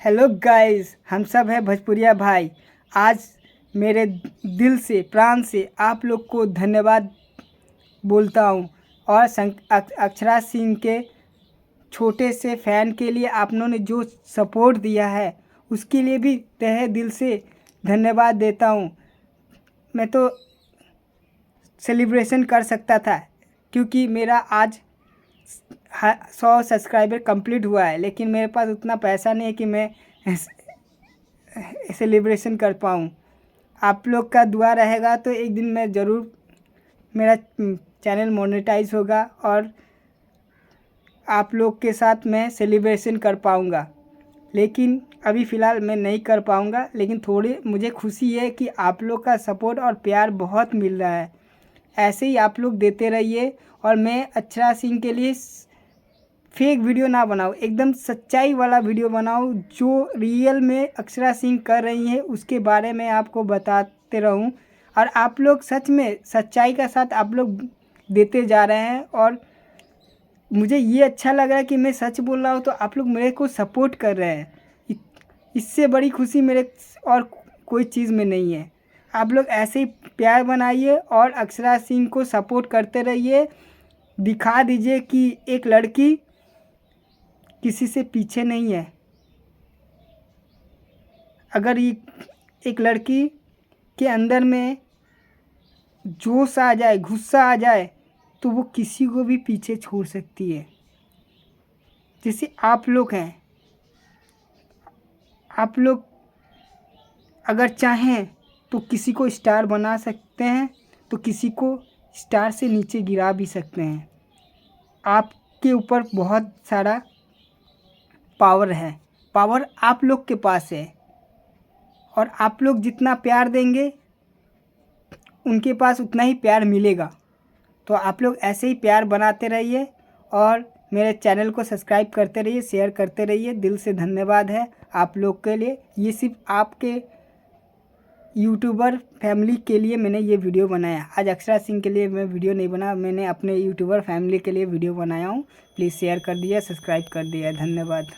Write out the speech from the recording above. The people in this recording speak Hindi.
हेलो गाइस, हम सब है भोजपुरिया भाई। आज मेरे दिल से प्राण से आप लोग को धन्यवाद बोलता हूँ। और अक्षरा सिंह के छोटे से फ़ैन के लिए आप लोगों ने जो सपोर्ट दिया है उसके लिए भी तहे दिल से धन्यवाद देता हूँ। मैं तो सेलिब्रेशन कर सकता था क्योंकि मेरा आज 100 सब्सक्राइबर कंप्लीट हुआ है, लेकिन मेरे पास उतना पैसा नहीं है कि मैं सेलिब्रेशन कर पाऊँ। आप लोग का दुआ रहेगा तो एक दिन मैं ज़रूर मेरा चैनल मोनेटाइज होगा और आप लोग के साथ मैं सेलिब्रेशन कर पाऊँगा। लेकिन अभी फ़िलहाल मैं नहीं कर पाऊँगा, लेकिन थोड़ी मुझे खुशी है कि आप लोग का सपोर्ट और प्यार बहुत मिल रहा है। ऐसे ही आप लोग देते रहिए और मैं अक्षरा सिंह के लिए फेक वीडियो ना बनाऊँ, एकदम सच्चाई वाला वीडियो बनाऊँ। जो रियल में अक्षरा सिंह कर रही है उसके बारे में आपको बताते रहूँ और आप लोग सच में सच्चाई का साथ आप लोग देते जा रहे हैं। और मुझे ये अच्छा लग रहा है कि मैं सच बोल रहा हूँ तो आप लोग मेरे को सपोर्ट कर रहे हैं। इससे बड़ी खुशी मेरे और कोई चीज़ में नहीं है। आप लोग ऐसे ही प्यार बनाइए और अक्षरा सिंह को सपोर्ट करते रहिए। दिखा दीजिए कि एक लड़की किसी से पीछे नहीं है। अगर ये एक लड़की के अंदर में जोश आ जाए, गुस्सा आ जाए, तो वो किसी को भी पीछे छोड़ सकती है। जैसे आप लोग हैं, आप लोग अगर चाहें तो किसी को स्टार बना सकते हैं, तो किसी को स्टार से नीचे गिरा भी सकते हैं। आपके ऊपर बहुत सारा पावर है, पावर आप लोग के पास है। और आप लोग जितना प्यार देंगे उनके पास उतना ही प्यार मिलेगा। तो आप लोग ऐसे ही प्यार बनाते रहिए और मेरे चैनल को सब्सक्राइब करते रहिए, शेयर करते रहिए। दिल से धन्यवाद है आप लोग के लिए। ये सिर्फ आपके यूट्यूबर फैमिली के लिए मैंने ये वीडियो बनाया। आज अक्षरा सिंह के लिए मैं वीडियो नहीं बना, मैंने अपने यूट्यूबर फैमिली के लिए वीडियो बनाया हूँ। प्लीज़ शेयर कर दिया, सब्सक्राइब कर दिया। धन्यवाद।